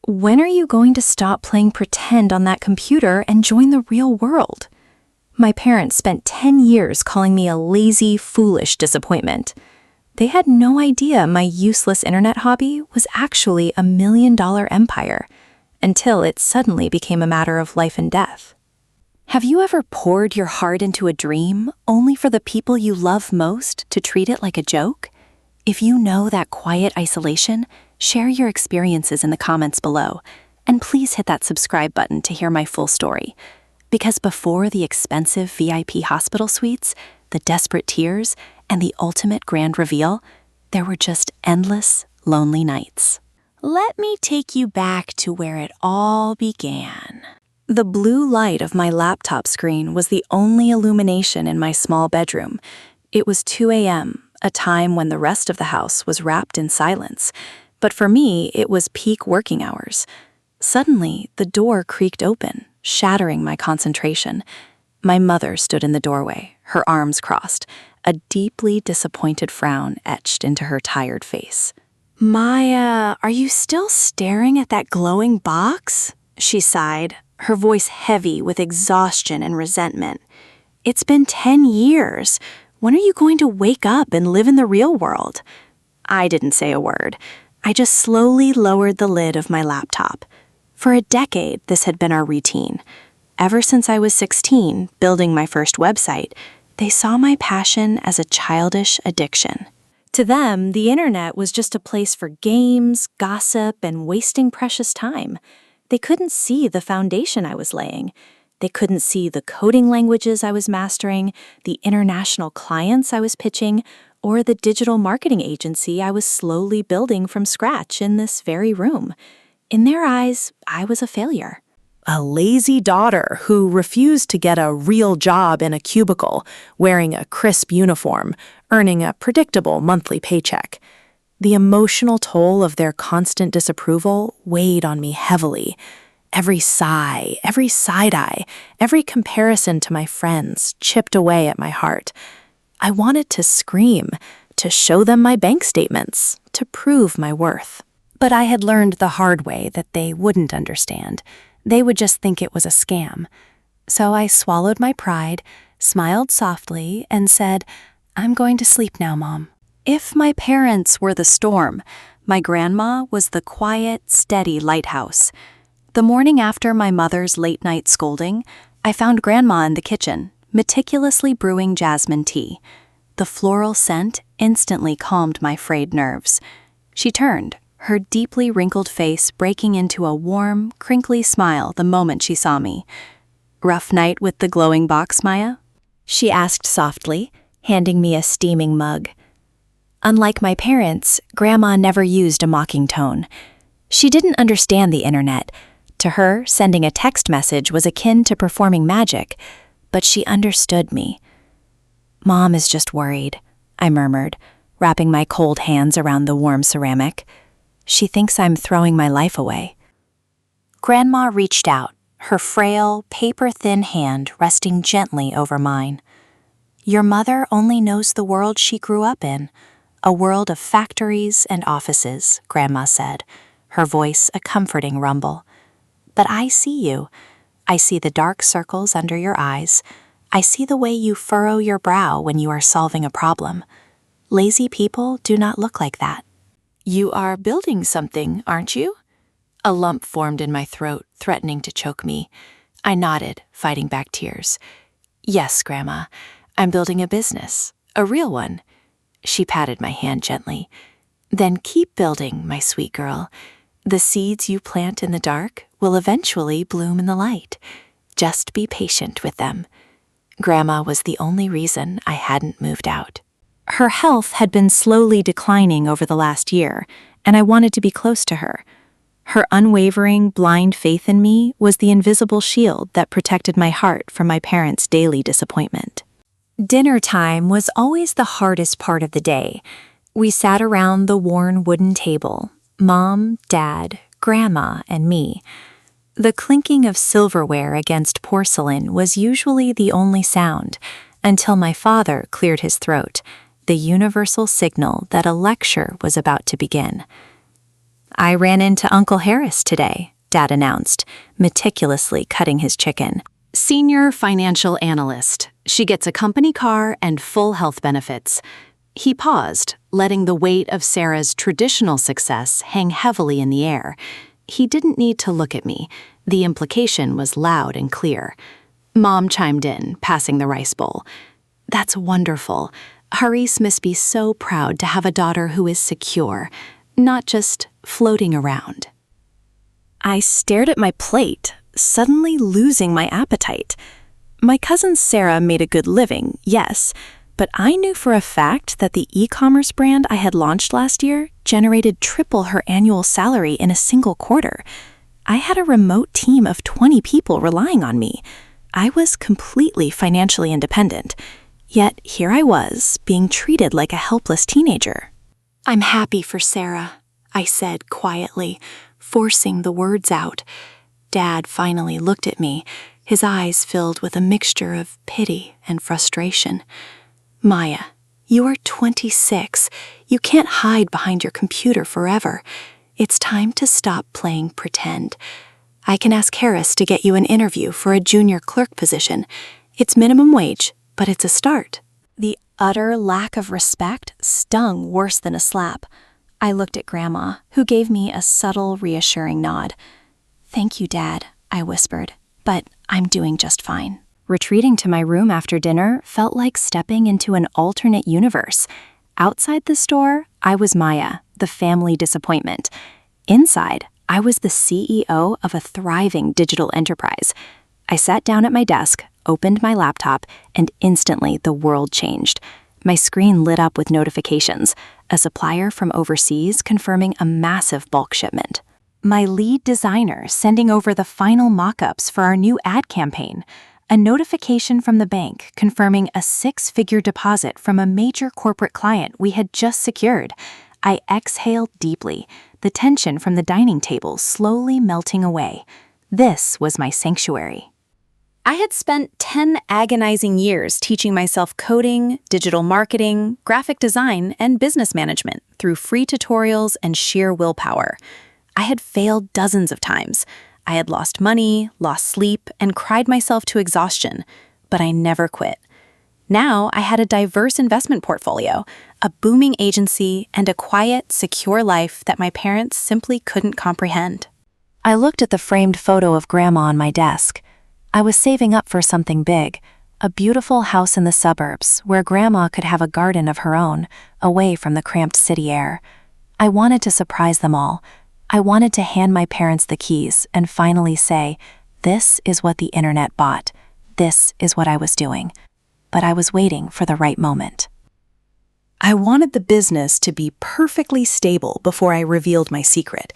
When are you going to stop playing pretend on that computer and join the real world? My parents spent 10 years calling me a lazy, foolish disappointment. They had no idea my useless internet hobby was actually a $1 million empire, until it suddenly became a matter of life and death. Have you ever poured your heart into a dream only for the people you love most to treat it like a joke? If you know that quiet isolation, share your experiences in the comments below, and please hit that subscribe button to hear my full story. Because before the expensive VIP hospital suites, the desperate tears, and the ultimate grand reveal, there were just endless, lonely nights. Let me take you back to where it all began. The blue light of my laptop screen was the only illumination in my small bedroom. It was 2 a.m., a time when the rest of the house was wrapped in silence. But for me, it was peak working hours. Suddenly, the door creaked open, shattering my concentration. My mother stood in the doorway, her arms crossed, a deeply disappointed frown etched into her tired face. "Maya, are you still staring at that glowing box?" she sighed, her voice heavy with exhaustion and resentment. "It's been 10 years. When are you going to wake up and live in the real world?" I didn't say a word. I just slowly lowered the lid of my laptop. For a decade, this had been our routine. Ever since I was 16, building my first website, they saw my passion as a childish addiction. To them, the internet was just a place for games, gossip, and wasting precious time. They couldn't see the foundation I was laying. They couldn't see the coding languages I was mastering, the international clients I was pitching, or the digital marketing agency I was slowly building from scratch in this very room. In their eyes, I was a failure. A lazy daughter who refused to get a real job in a cubicle, wearing a crisp uniform, earning a predictable monthly paycheck. The emotional toll of their constant disapproval weighed on me heavily. Every sigh, every side-eye, every comparison to my friends chipped away at my heart. I wanted to scream, to show them my bank statements, to prove my worth. But I had learned the hard way that they wouldn't understand. They would just think it was a scam. So I swallowed my pride, smiled softly, and said, "I'm going to sleep now, Mom." If my parents were the storm, my grandma was the quiet, steady lighthouse. The morning after my mother's late-night scolding, I found Grandma in the kitchen, meticulously brewing jasmine tea. The floral scent instantly calmed my frayed nerves. She turned, her deeply wrinkled face breaking into a warm, crinkly smile the moment she saw me. "Rough night with the glowing box, Maya?" she asked softly, handing me a steaming mug. Unlike my parents, Grandma never used a mocking tone. She didn't understand the internet. To her, sending a text message was akin to performing magic, but she understood me. "Mom is just worried," I murmured, wrapping my cold hands around the warm ceramic. "She thinks I'm throwing my life away." Grandma reached out, her frail, paper-thin hand resting gently over mine. "Your mother only knows the world she grew up in, a world of factories and offices," Grandma said, her voice a comforting rumble. "But I see you. I see the dark circles under your eyes. I see the way you furrow your brow when you are solving a problem. Lazy people do not look like that." "You are building something, aren't you?" A lump formed in my throat, threatening to choke me. I nodded, fighting back tears. "Yes, Grandma. I'm building a business, a real one." She patted my hand gently. "Then keep building, my sweet girl. The seeds you plant in the dark will eventually bloom in the light. Just be patient with them." Grandma was the only reason I hadn't moved out. Her health had been slowly declining over the last year, and I wanted to be close to her. Her unwavering, blind faith in me was the invisible shield that protected my heart from my parents' daily disappointment. Dinner time was always the hardest part of the day. We sat around the worn wooden table, Mom, Dad, Grandma, and me. The clinking of silverware against porcelain was usually the only sound, until my father cleared his throat, the universal signal that a lecture was about to begin. I ran into Uncle Harris today, Dad announced, meticulously cutting his chicken. Senior financial analyst. She gets a company car and full health benefits. He paused, letting the weight of Sarah's traditional success hang heavily in the air. He didn't need to look at me. The implication was loud and clear. Mom chimed in, passing the rice bowl. That's wonderful. Haris must be so proud to have a daughter who is secure, not just floating around. I stared at my plate, suddenly losing my appetite. My cousin Sarah made a good living, yes, but I knew for a fact that the e-commerce brand I had launched last year generated triple her annual salary in a single quarter. I had a remote team of 20 people relying on me. I was completely financially independent, yet here I was, being treated like a helpless teenager. I'm happy for Sarah, I said quietly, forcing the words out. Dad finally looked at me, his eyes filled with a mixture of pity and frustration. Maya, you are 26. You can't hide behind your computer forever. It's time to stop playing pretend. I can ask Harris to get you an interview for a junior clerk position. It's minimum wage, but it's a start. The utter lack of respect stung worse than a slap. I looked at Grandma, who gave me a subtle, reassuring nod. Thank you, Dad, I whispered, but I'm doing just fine. Retreating to my room after dinner felt like stepping into an alternate universe. Outside the store, I was Maya, the family disappointment. Inside, I was the CEO of a thriving digital enterprise. I sat down at my desk, opened my laptop, and instantly the world changed. My screen lit up with notifications, a supplier from overseas confirming a massive bulk shipment. My lead designer sending over the final mock-ups for our new ad campaign. A notification from the bank confirming a 6-figure deposit from a major corporate client we had just secured. I exhaled deeply, the tension from the dining table slowly melting away. This was my sanctuary. I had spent 10 agonizing years teaching myself coding, digital marketing, graphic design, and business management through free tutorials and sheer willpower. I had failed dozens of times. I had lost money, lost sleep, and cried myself to exhaustion, but I never quit. Now I had a diverse investment portfolio, a booming agency, and a quiet, secure life that my parents simply couldn't comprehend. I looked at the framed photo of Grandma on my desk. I was saving up for something big, a beautiful house in the suburbs where Grandma could have a garden of her own, away from the cramped city air. I wanted to surprise them all. I wanted to hand my parents the keys and finally say, this is what the internet bought. This is what I was doing. But I was waiting for the right moment. I wanted the business to be perfectly stable before I revealed my secret.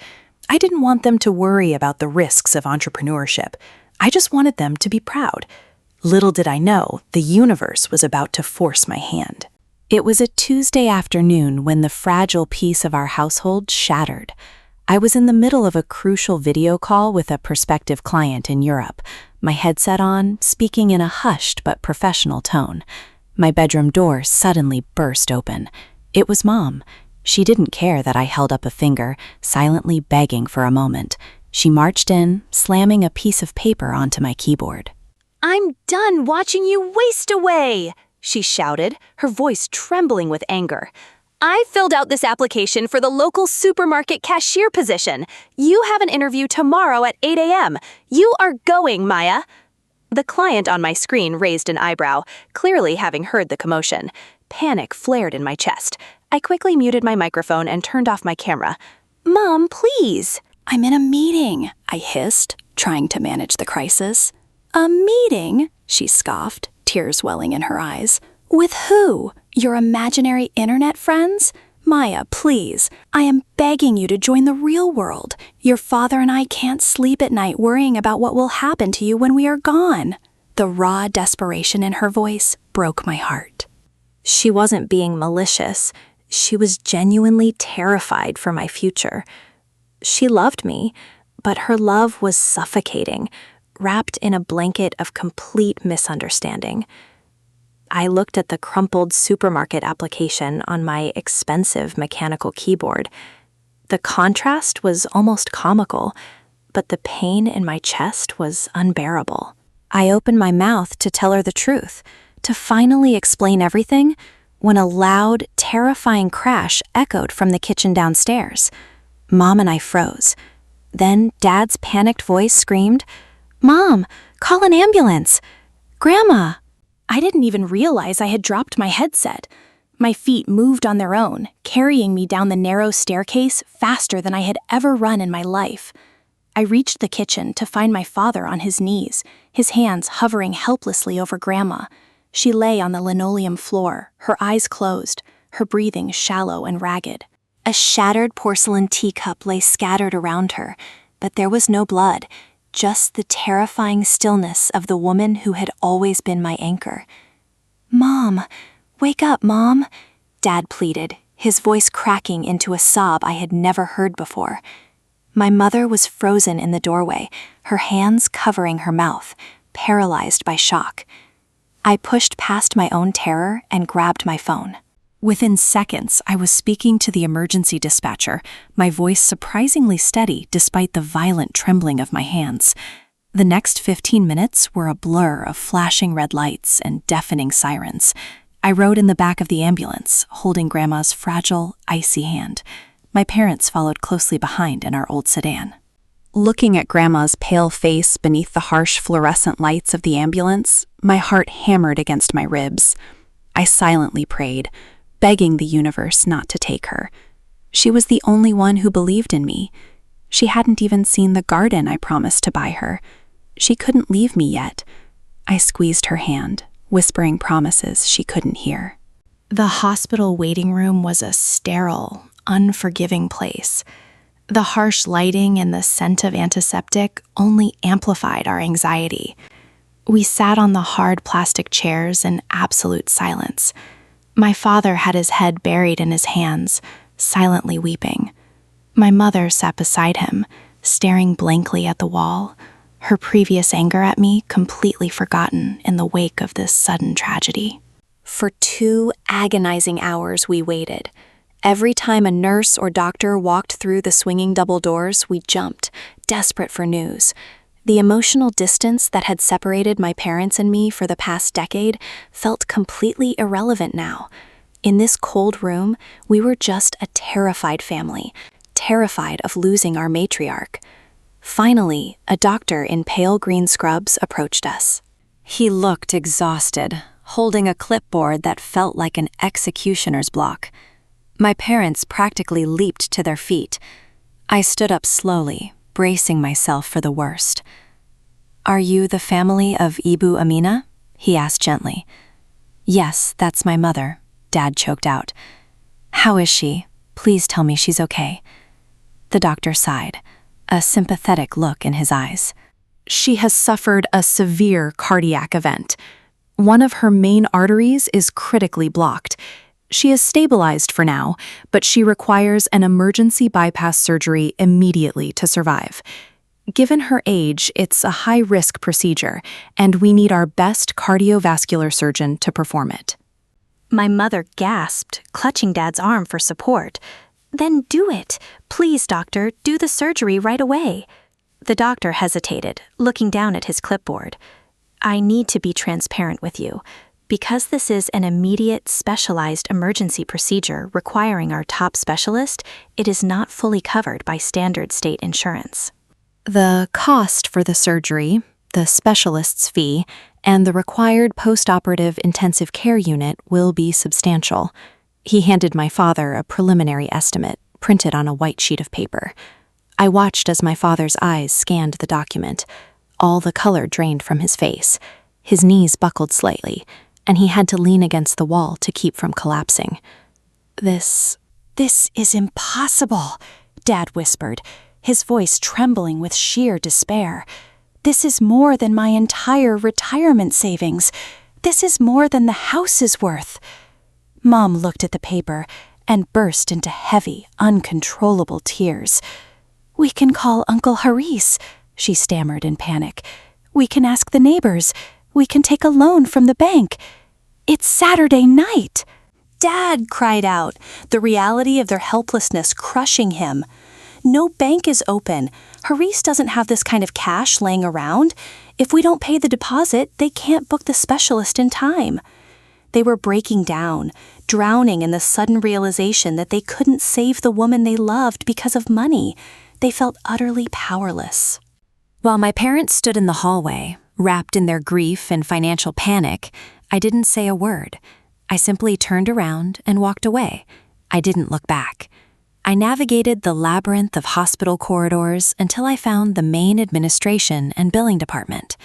I didn't want them to worry about the risks of entrepreneurship. I just wanted them to be proud. Little did I know, the universe was about to force my hand. It was a Tuesday afternoon when the fragile peace of our household shattered. I was in the middle of a crucial video call with a prospective client in Europe, my headset on, speaking in a hushed but professional tone. My bedroom door suddenly burst open. It was Mom. She didn't care that I held up a finger, silently begging for a moment. She marched in, slamming a piece of paper onto my keyboard. "I'm done watching you waste away," she shouted, her voice trembling with anger. "I filled out this application for the local supermarket cashier position. You have an interview tomorrow at 8 a.m. You are going, Maya." The client on my screen raised an eyebrow, clearly having heard the commotion. Panic flared in my chest. I quickly muted my microphone and turned off my camera. "Mom, please." "I'm in a meeting," I hissed, trying to manage the crisis. "A meeting?" she scoffed, tears welling in her eyes. "With who? Your imaginary internet friends? Maya, please, I am begging you to join the real world. Your father and I can't sleep at night worrying about what will happen to you when we are gone." The raw desperation in her voice broke my heart. She wasn't being malicious. She was genuinely terrified for my future. She loved me, but her love was suffocating, wrapped in a blanket of complete misunderstanding. I looked at the crumpled supermarket application on my expensive mechanical keyboard. The contrast was almost comical, but the pain in my chest was unbearable. I opened my mouth to tell her the truth, to finally explain everything, when a loud, terrifying crash echoed from the kitchen downstairs. Mom and I froze. Then Dad's panicked voice screamed, "Mom, call an ambulance! Grandma!" I didn't even realize I had dropped my headset. My feet moved on their own, carrying me down the narrow staircase faster than I had ever run in my life. I reached the kitchen to find my father on his knees, his hands hovering helplessly over Grandma. She lay on the linoleum floor, her eyes closed, her breathing shallow and ragged. A shattered porcelain teacup lay scattered around her, but there was no blood, just the terrifying stillness of the woman who had always been my anchor. "Mom, wake up, Mom," Dad pleaded, his voice cracking into a sob I had never heard before. My mother was frozen in the doorway, her hands covering her mouth, paralyzed by shock. I pushed past my own terror and grabbed my phone. Within seconds, I was speaking to the emergency dispatcher, my voice surprisingly steady despite the violent trembling of my hands. The next 15 minutes were a blur of flashing red lights and deafening sirens. I rode in the back of the ambulance, holding Grandma's fragile, icy hand. My parents followed closely behind in our old sedan. Looking at Grandma's pale face beneath the harsh fluorescent lights of the ambulance, my heart hammered against my ribs. I silently prayed, begging the universe not to take her. She was the only one who believed in me. She hadn't even seen the garden I promised to buy her. She couldn't leave me yet. I squeezed her hand, whispering promises she couldn't hear. The hospital waiting room was a sterile, unforgiving place. The harsh lighting and the scent of antiseptic only amplified our anxiety. We sat on the hard plastic chairs in absolute silence. My father had his head buried in his hands, silently weeping. My mother sat beside him, staring blankly at the wall, her previous anger at me completely forgotten in the wake of this sudden tragedy. For 2 agonizing hours we waited. Every time a nurse or doctor walked through the swinging double doors, we jumped, desperate for news. The emotional distance that had separated my parents and me for the past decade felt completely irrelevant now. In this cold room, we were just a terrified family, terrified of losing our matriarch. Finally, a doctor in pale green scrubs approached us. He looked exhausted, holding a clipboard that felt like an executioner's block. My parents practically leaped to their feet. I stood up slowly, bracing myself for the worst. "Are you the family of Ibu Amina?" he asked gently. "Yes, that's my mother," Dad choked out. "How is she? Please tell me she's okay." The doctor sighed, a sympathetic look in his eyes. "She has suffered a severe cardiac event. One of her main arteries is critically blocked. She is stabilized for now, but she requires an emergency bypass surgery immediately to survive. Given her age, it's a high-risk procedure, and we need our best cardiovascular surgeon to perform it." My mother gasped, clutching Dad's arm for support. "Then do it. Please, doctor, do the surgery right away." The doctor hesitated, looking down at his clipboard. "I need to be transparent with you. Because this is an immediate, specialized emergency procedure requiring our top specialist, it is not fully covered by standard state insurance." The cost for the surgery, the specialist's fee, and the required post-operative intensive care unit will be substantial. He handed my father a preliminary estimate, printed on a white sheet of paper. I watched as my father's eyes scanned the document. All the color drained from his face. His knees buckled slightly, and he had to lean against the wall to keep from collapsing. This is impossible," Dad whispered, his voice trembling with sheer despair. "This is more than my entire retirement savings. This is more than the house is worth." Mom looked at the paper and burst into heavy, uncontrollable tears. "We can call Uncle Haris," she stammered in panic. "We can ask the neighbors. We can take a loan from the bank. It's Saturday night." "Dad!" cried out, the reality of their helplessness crushing him. No bank is open. Harris doesn't have this kind of cash laying around. If we don't pay the deposit, they can't book the specialist in time. They were breaking down, drowning in the sudden realization that they couldn't save the woman they loved because of money. They felt utterly powerless. While my parents stood in the hallway, wrapped in their grief and financial panic, I didn't say a word. I simply turned around and walked away. I didn't look back. I navigated the labyrinth of hospital corridors until I found the main administration and billing department.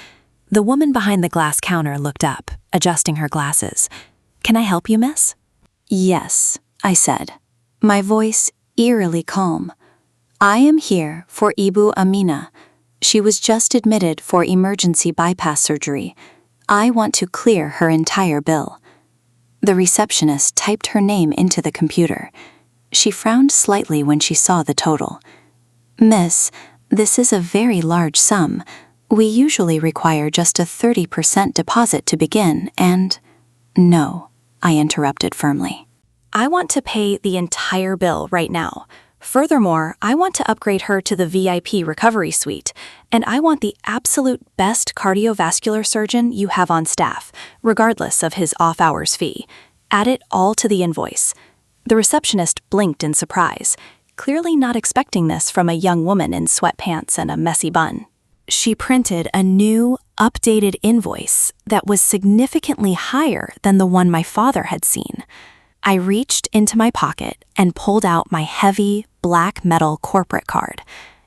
The woman behind the glass counter looked up, adjusting her glasses. "Can I help you, miss?" "Yes," I said, my voice eerily calm. "I am here for Ibu Amina. She was just admitted for emergency bypass surgery. I want to clear her entire bill." The receptionist typed her name into the computer. She frowned slightly when she saw the total. "Miss, this is a very large sum. We usually require just a 30% deposit to begin, and—" "No," I interrupted firmly. "I want to pay the entire bill right now. Furthermore, I want to upgrade her to the VIP recovery suite, and I want the absolute best cardiovascular surgeon you have on staff, regardless of his off-hours fee. Add it all to the invoice." The receptionist blinked in surprise, clearly not expecting this from a young woman in sweatpants and a messy bun. She printed a new, updated invoice that was significantly higher than the one my father had seen. I reached into my pocket and pulled out my heavy, black metal corporate card.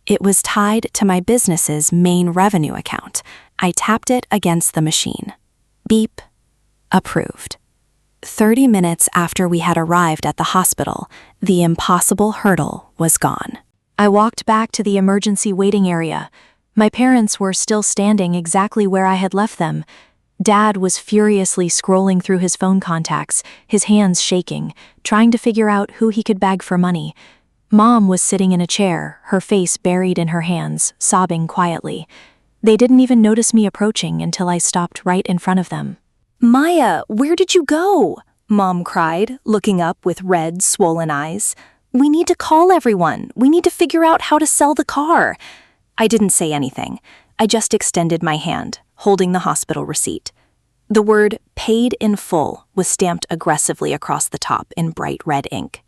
It was tied to my business's main revenue account. I tapped it against the machine. Beep. Approved. 30 minutes after we had arrived at the hospital, the impossible hurdle was gone. I walked back to the emergency waiting area. My parents were still standing exactly where I had left them. Dad was furiously scrolling through his phone contacts, his hands shaking, trying to figure out who he could beg for money. Mom was sitting in a chair, her face buried in her hands, sobbing quietly. They didn't even notice me approaching until I stopped right in front of them. "Maya, where did you go?" Mom cried, looking up with red, swollen eyes. "We need to call everyone. We need to figure out how to sell the car." I didn't say anything. I just extended my hand, holding the hospital receipt. The word "paid in full" was stamped aggressively across the top in bright red ink.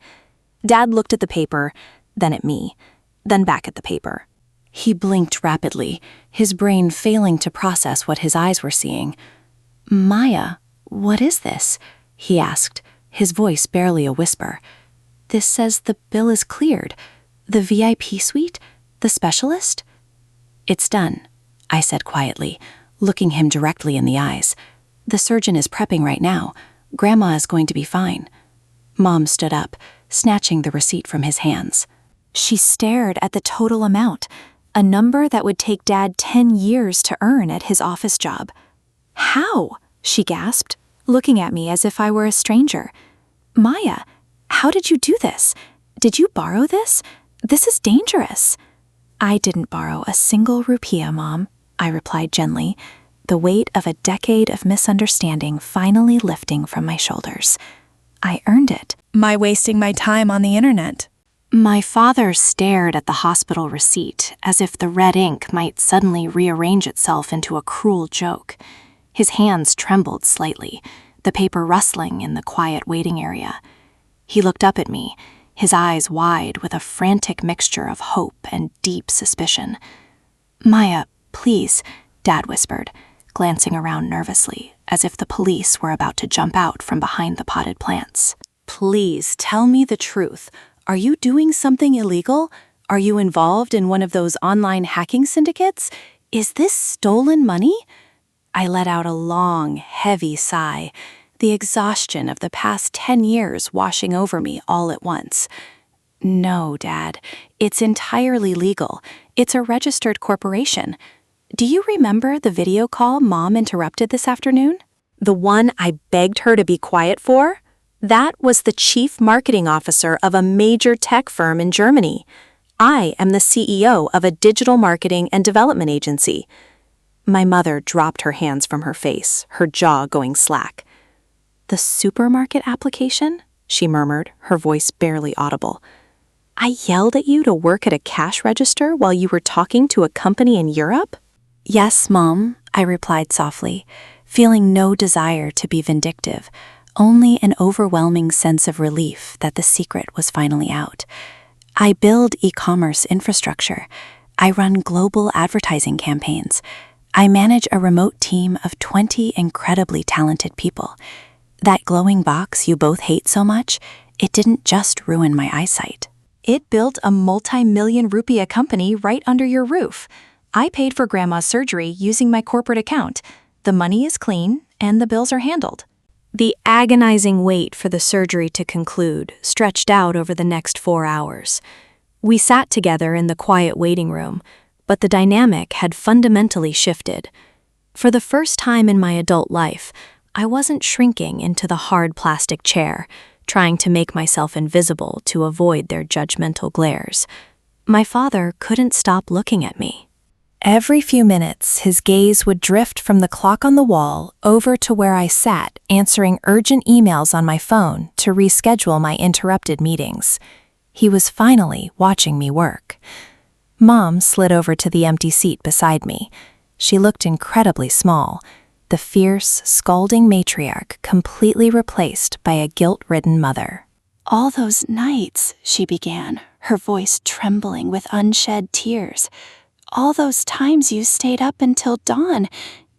Dad looked at the paper, then at me, then back at the paper. He blinked rapidly, his brain failing to process what his eyes were seeing. "Maya, what is this?" he asked, his voice barely a whisper. "This says the bill is cleared. The VIP suite? The specialist?" "It's done," I said quietly, looking him directly in the eyes. "The surgeon is prepping right now. Grandma is going to be fine." Mom stood up, snatching the receipt from his hands. She stared at the total amount, a number that would take Dad 10 years to earn at his office job. "How?" she gasped, looking at me as if I were a stranger. "Maya, how did you do this? Did you borrow this? This is dangerous." "I didn't borrow a single rupiah, Mom," I replied gently, the weight of a decade of misunderstanding finally lifting from my shoulders. "I earned it." "My wasting my time on the internet." My father stared at the hospital receipt as if the red ink might suddenly rearrange itself into a cruel joke. His hands trembled slightly, the paper rustling in the quiet waiting area. He looked up at me, his eyes wide with a frantic mixture of hope and deep suspicion. "Maya, please," Dad whispered, glancing around nervously, as if the police were about to jump out from behind the potted plants. "Please tell me the truth. Are you doing something illegal? Are you involved in one of those online hacking syndicates? Is this stolen money?" I let out a long, heavy sigh, the exhaustion of the past 10 years washing over me all at once. "No, Dad, it's entirely legal. It's a registered corporation. Do you remember the video call Mom interrupted this afternoon? The one I begged her to be quiet for? That was the chief marketing officer of a major tech firm in Germany. I am the CEO of a digital marketing and development agency." My mother dropped her hands from her face, her jaw going slack. "The supermarket application?" she murmured, her voice barely audible. I yelled at you to work at a cash register while you were talking to a company in Europe? Yes, Mom, I replied softly, feeling no desire to be vindictive, only an overwhelming sense of relief that the secret was finally out. I build e-commerce infrastructure. I run global advertising campaigns. I manage a remote team of 20 incredibly talented people. That glowing box you both hate so much, it didn't just ruin my eyesight. It built a multi-million rupee company right under your roof. I paid for Grandma's surgery using my corporate account. The money is clean, and the bills are handled. The agonizing wait for the surgery to conclude stretched out over the next 4 hours. We sat together in the quiet waiting room, but the dynamic had fundamentally shifted. For the first time in my adult life, I wasn't shrinking into the hard plastic chair, trying to make myself invisible to avoid their judgmental glares. My father couldn't stop looking at me. Every few minutes, his gaze would drift from the clock on the wall over to where I sat answering urgent emails on my phone to reschedule my interrupted meetings. He was finally watching me work. Mom slid over to the empty seat beside me. She looked incredibly small, the fierce, scalding matriarch completely replaced by a guilt-ridden mother. "All those nights," she began, her voice trembling with unshed tears. "All those times you stayed up until dawn.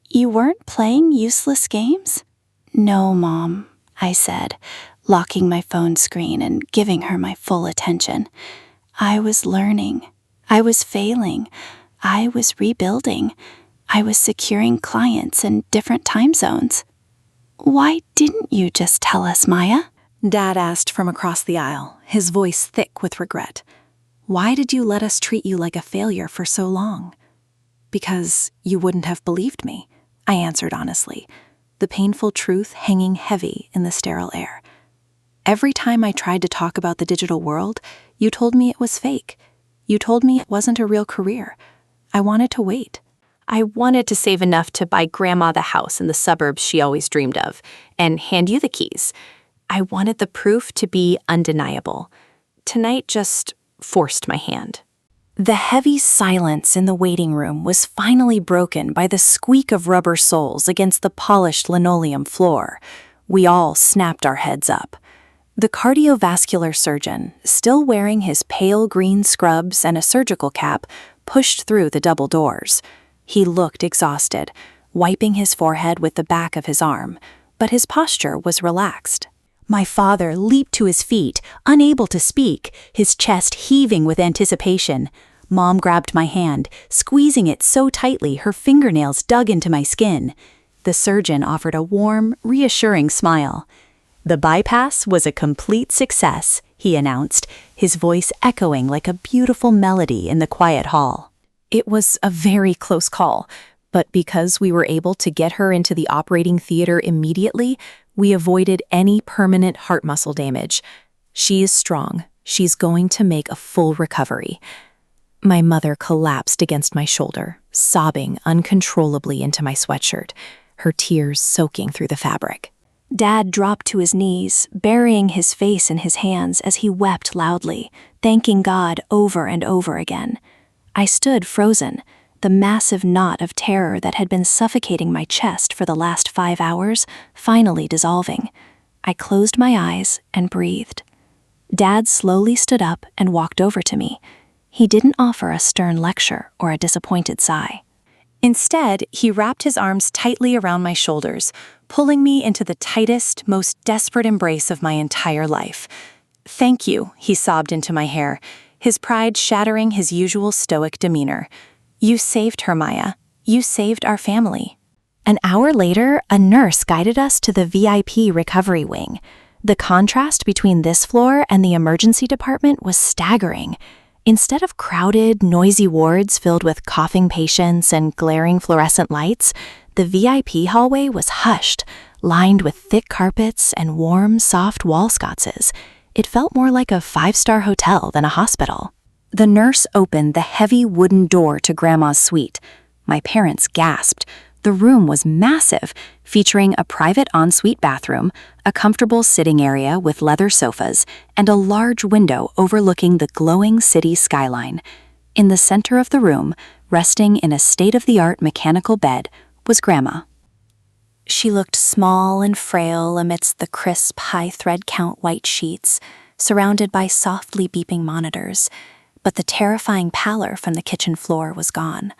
You weren't playing useless games?" "No, Mom," I said, locking my phone screen and giving her my full attention. "I was learning. I was failing. I was rebuilding. I was securing clients in different time zones." "Why didn't you just tell us, Maya?" Dad asked from across the aisle, his voice thick with regret. "Why did you let us treat you like a failure for so long?" "Because you wouldn't have believed me," I answered honestly, the painful truth hanging heavy in the sterile air. "Every time I tried to talk about the digital world, you told me it was fake. You told me it wasn't a real career. I wanted to wait. I wanted to save enough to buy Grandma the house in the suburbs she always dreamed of, and hand you the keys. I wanted the proof to be undeniable. Tonight just forced my hand." The heavy silence in the waiting room was finally broken by the squeak of rubber soles against the polished linoleum floor. We all snapped our heads up. The cardiovascular surgeon, still wearing his pale green scrubs and a surgical cap, pushed through the double doors. He looked exhausted, wiping his forehead with the back of his arm, but his posture was relaxed. My father leaped to his feet, unable to speak, his chest heaving with anticipation. Mom grabbed my hand, squeezing it so tightly her fingernails dug into my skin. The surgeon offered a warm, reassuring smile. "The bypass was a complete success," he announced, his voice echoing like a beautiful melody in the quiet hall. It was a very close call, but because we were able to get her into the operating theater immediately, we avoided any permanent heart muscle damage. She is strong. She's going to make a full recovery. My mother collapsed against my shoulder, sobbing uncontrollably into my sweatshirt, her tears soaking through the fabric. Dad dropped to his knees, burying his face in his hands as he wept loudly, thanking God over and over again. I stood frozen, the massive knot of terror that had been suffocating my chest for the last 5 hours finally dissolving. I closed my eyes and breathed. Dad slowly stood up and walked over to me. He didn't offer a stern lecture or a disappointed sigh. Instead, he wrapped his arms tightly around my shoulders, pulling me into the tightest, most desperate embrace of my entire life. "Thank you," he sobbed into my hair, his pride shattering his usual stoic demeanor. "You saved her, Maya. You saved our family." An hour later, a nurse guided us to the VIP recovery wing. The contrast between this floor and the emergency department was staggering. Instead of crowded, noisy wards filled with coughing patients and glaring fluorescent lights, the VIP hallway was hushed, lined with thick carpets and warm, soft wall sconces. It felt more like a 5-star hotel than a hospital. The nurse opened the heavy wooden door to Grandma's suite. My parents gasped, The room was massive, featuring a private ensuite bathroom, a comfortable sitting area with leather sofas, and a large window overlooking the glowing city skyline. In the center of the room, resting in a state-of-the-art mechanical bed, was Grandma. She looked small and frail amidst the crisp, high-thread count white sheets, surrounded by softly beeping monitors, but the terrifying pallor from the kitchen floor was gone.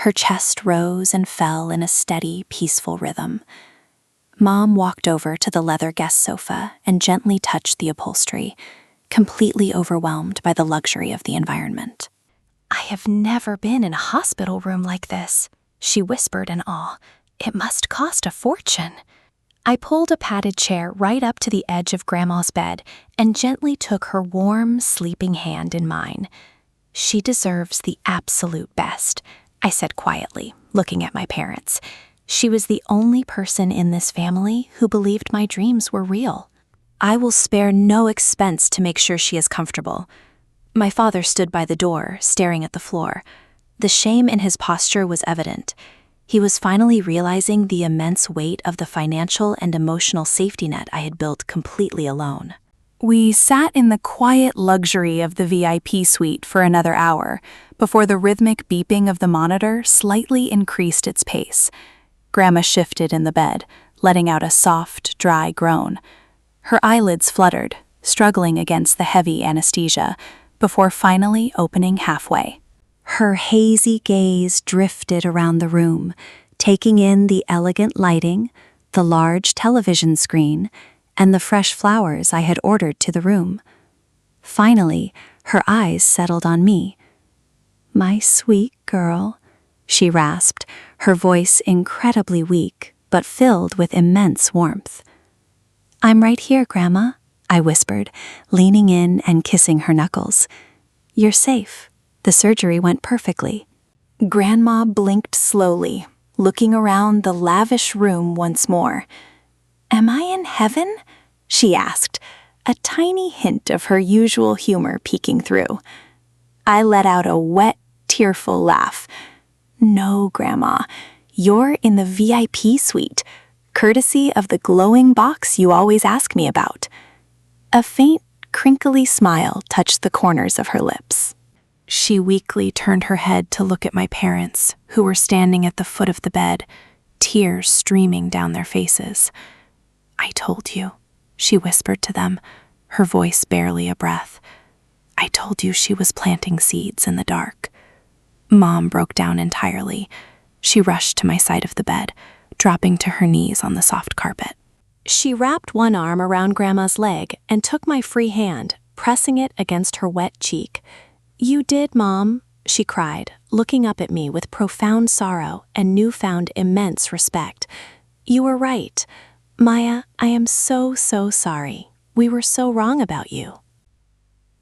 Her chest rose and fell in a steady, peaceful rhythm. Mom walked over to the leather guest sofa and gently touched the upholstery, completely overwhelmed by the luxury of the environment. I have never been in a hospital room like this, she whispered in awe. It must cost a fortune. I pulled a padded chair right up to the edge of Grandma's bed and gently took her warm, sleeping hand in mine. She deserves the absolute best, I said quietly, looking at my parents. She was the only person in this family who believed my dreams were real. I will spare no expense to make sure she is comfortable. My father stood by the door, staring at the floor. The shame in his posture was evident. He was finally realizing the immense weight of the financial and emotional safety net I had built completely alone. We sat in the quiet luxury of the VIP suite for another hour before the rhythmic beeping of the monitor slightly increased its pace. Grandma shifted in the bed, letting out a soft, dry groan. Her eyelids fluttered, struggling against the heavy anesthesia, before finally opening halfway. Her hazy gaze drifted around the room, taking in the elegant lighting, the large television screen, and the fresh flowers I had ordered to the room. Finally, her eyes settled on me. "My sweet girl," she rasped, her voice incredibly weak, but filled with immense warmth. "I'm right here, Grandma," I whispered, leaning in and kissing her knuckles. "You're safe. The surgery went perfectly." Grandma blinked slowly, looking around the lavish room once more. "Am I in heaven?" she asked, a tiny hint of her usual humor peeking through. I let out a wet, tearful laugh. "No, Grandma, you're in the VIP suite, courtesy of the glowing box you always ask me about." A faint, crinkly smile touched the corners of her lips. She weakly turned her head to look at my parents, who were standing at the foot of the bed, tears streaming down their faces. "I told you," she whispered to them, her voice barely a breath. "I told you she was planting seeds in the dark." Mom broke down entirely. She rushed to my side of the bed, dropping to her knees on the soft carpet. She wrapped one arm around Grandma's leg and took my free hand, pressing it against her wet cheek. "You did, Mom," she cried, looking up at me with profound sorrow and newfound immense respect. "You were right. Maya, I am so sorry. We were so wrong about you."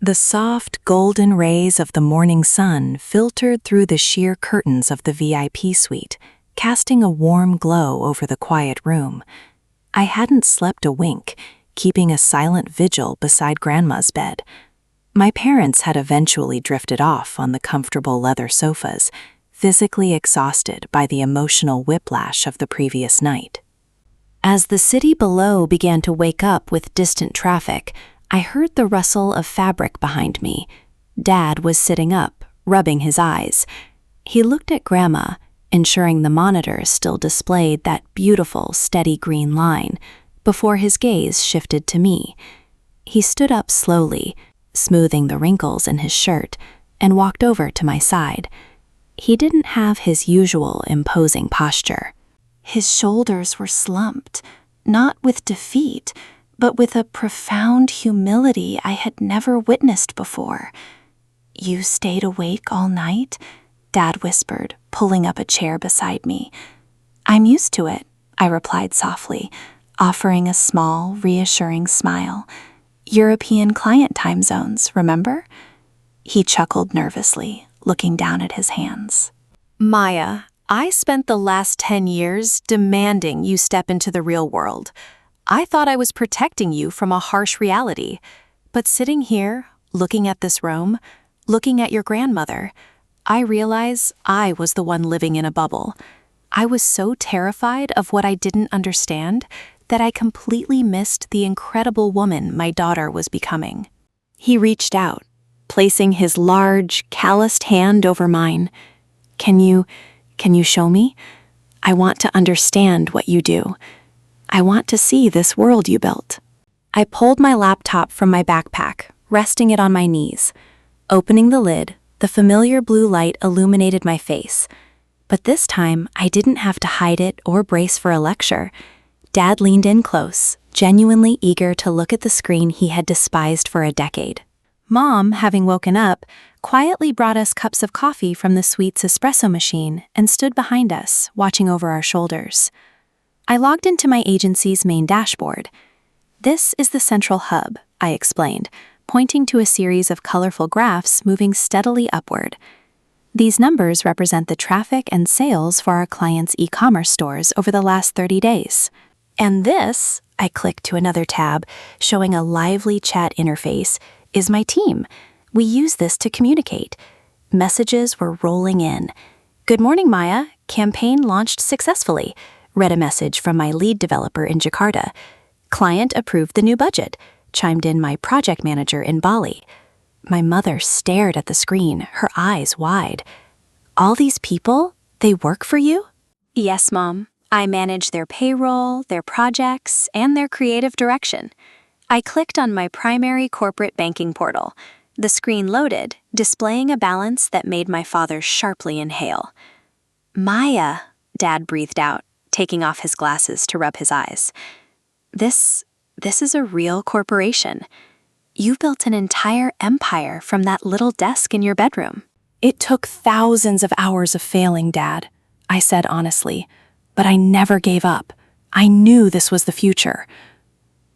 The soft, golden rays of the morning sun filtered through the sheer curtains of the VIP suite, casting a warm glow over the quiet room. I hadn't slept a wink, keeping a silent vigil beside Grandma's bed. My parents had eventually drifted off on the comfortable leather sofas, physically exhausted by the emotional whiplash of the previous night. As the city below began to wake up with distant traffic, I heard the rustle of fabric behind me. Dad was sitting up, rubbing his eyes. He looked at Grandma, ensuring the monitor still displayed that beautiful, steady green line, before his gaze shifted to me. He stood up slowly, smoothing the wrinkles in his shirt, and walked over to my side. He didn't have his usual imposing posture. His shoulders were slumped, not with defeat, but with a profound humility I had never witnessed before. "You stayed awake all night?" Dad whispered, pulling up a chair beside me. "I'm used to it," I replied softly, offering a small, reassuring smile. "European client time zones, remember?" He chuckled nervously, looking down at his hands. "Maya, I spent the last 10 years demanding you step into the real world. I thought I was protecting you from a harsh reality. But sitting here, looking at this room, looking at your grandmother, I realize I was the one living in a bubble. I was so terrified of what I didn't understand that I completely missed the incredible woman my daughter was becoming. He reached out, placing his large, calloused hand over mine. Can you show me? I want to understand what you do. I want to see this world you built. I pulled my laptop from my backpack, resting it on my knees. Opening the lid, the familiar blue light illuminated my face. But this time, I didn't have to hide it or brace for a lecture. Dad leaned in close, genuinely eager to look at the screen he had despised for a decade. Mom, having woken up, quietly brought us cups of coffee from the suite's espresso machine and stood behind us, watching over our shoulders. I logged into my agency's main dashboard. This is the central hub, I explained, pointing to a series of colorful graphs moving steadily upward. These numbers represent the traffic and sales for our clients' e-commerce stores over the last 30 days. And this, I clicked to another tab, showing a lively chat interface, is my team. We use this to communicate. Messages were rolling in. Good morning, Maya. Campaign launched successfully. Read a message from my lead developer in Jakarta. Client approved the new budget, chimed in my project manager in Bali. My mother stared at the screen, her eyes wide. All these people, they work for you? Yes, Mom. I manage their payroll, their projects, and their creative direction. I clicked on my primary corporate banking portal. The screen loaded, displaying a balance that made my father sharply inhale. Maya, Dad breathed out, taking off his glasses to rub his eyes. This is a real corporation. You built an entire empire from that little desk in your bedroom. It took thousands of hours of failing, Dad, I said honestly, but I never gave up. I knew this was the future.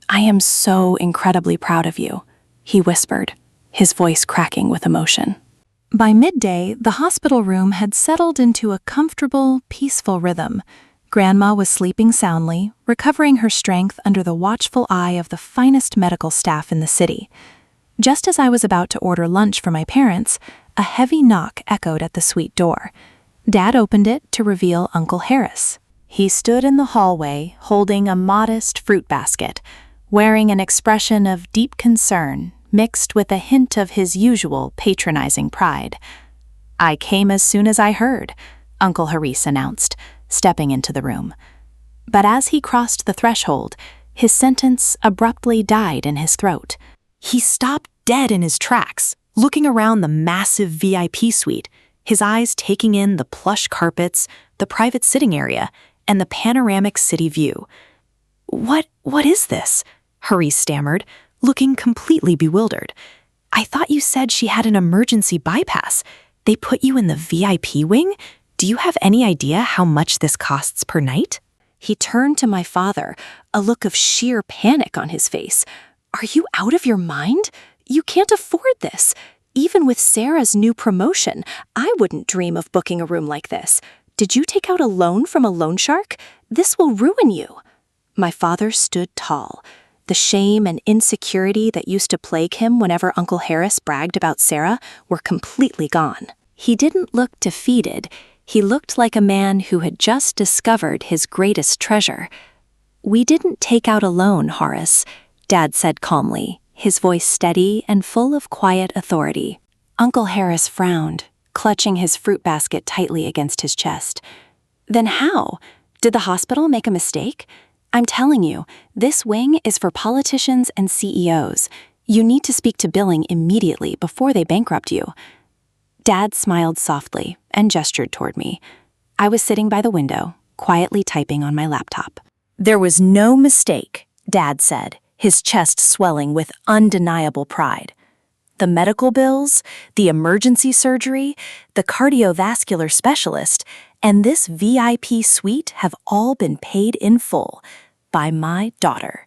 I am so incredibly proud of you, he whispered, his voice cracking with emotion. By midday, the hospital room had settled into a comfortable, peaceful rhythm. Grandma was sleeping soundly, recovering her strength under the watchful eye of the finest medical staff in the city. Just as I was about to order lunch for my parents, a heavy knock echoed at the suite door. Dad opened it to reveal Uncle Harris. He stood in the hallway, holding a modest fruit basket, wearing an expression of deep concern, mixed with a hint of his usual patronizing pride. I came as soon as I heard, Uncle Harris announced, stepping into the room. But as he crossed the threshold, his sentence abruptly died in his throat. He stopped dead in his tracks, looking around the massive VIP suite, his eyes taking in the plush carpets, the private sitting area, and the panoramic city view. What is this? Harris stammered, looking completely bewildered. I thought you said she had an emergency bypass. They put you in the VIP wing? Do you have any idea how much this costs per night? He turned to my father, a look of sheer panic on his face. Are you out of your mind? You can't afford this. Even with Sarah's new promotion, I wouldn't dream of booking a room like this. Did you take out a loan from a loan shark? This will ruin you. My father stood tall. The shame and insecurity that used to plague him whenever Uncle Harris bragged about Sarah were completely gone. He didn't look defeated. He looked like a man who had just discovered his greatest treasure. We didn't take out a loan, Horace, Dad said calmly, his voice steady and full of quiet authority. Uncle Harris frowned, clutching his fruit basket tightly against his chest. Then how? Did the hospital make a mistake? I'm telling you, this wing is for politicians and CEOs. You need to speak to billing immediately before they bankrupt you. Dad smiled softly and gestured toward me. I was sitting by the window, quietly typing on my laptop. There was no mistake, Dad said, his chest swelling with undeniable pride. The medical bills, the emergency surgery, the cardiovascular specialist, and this VIP suite have all been paid in full by my daughter.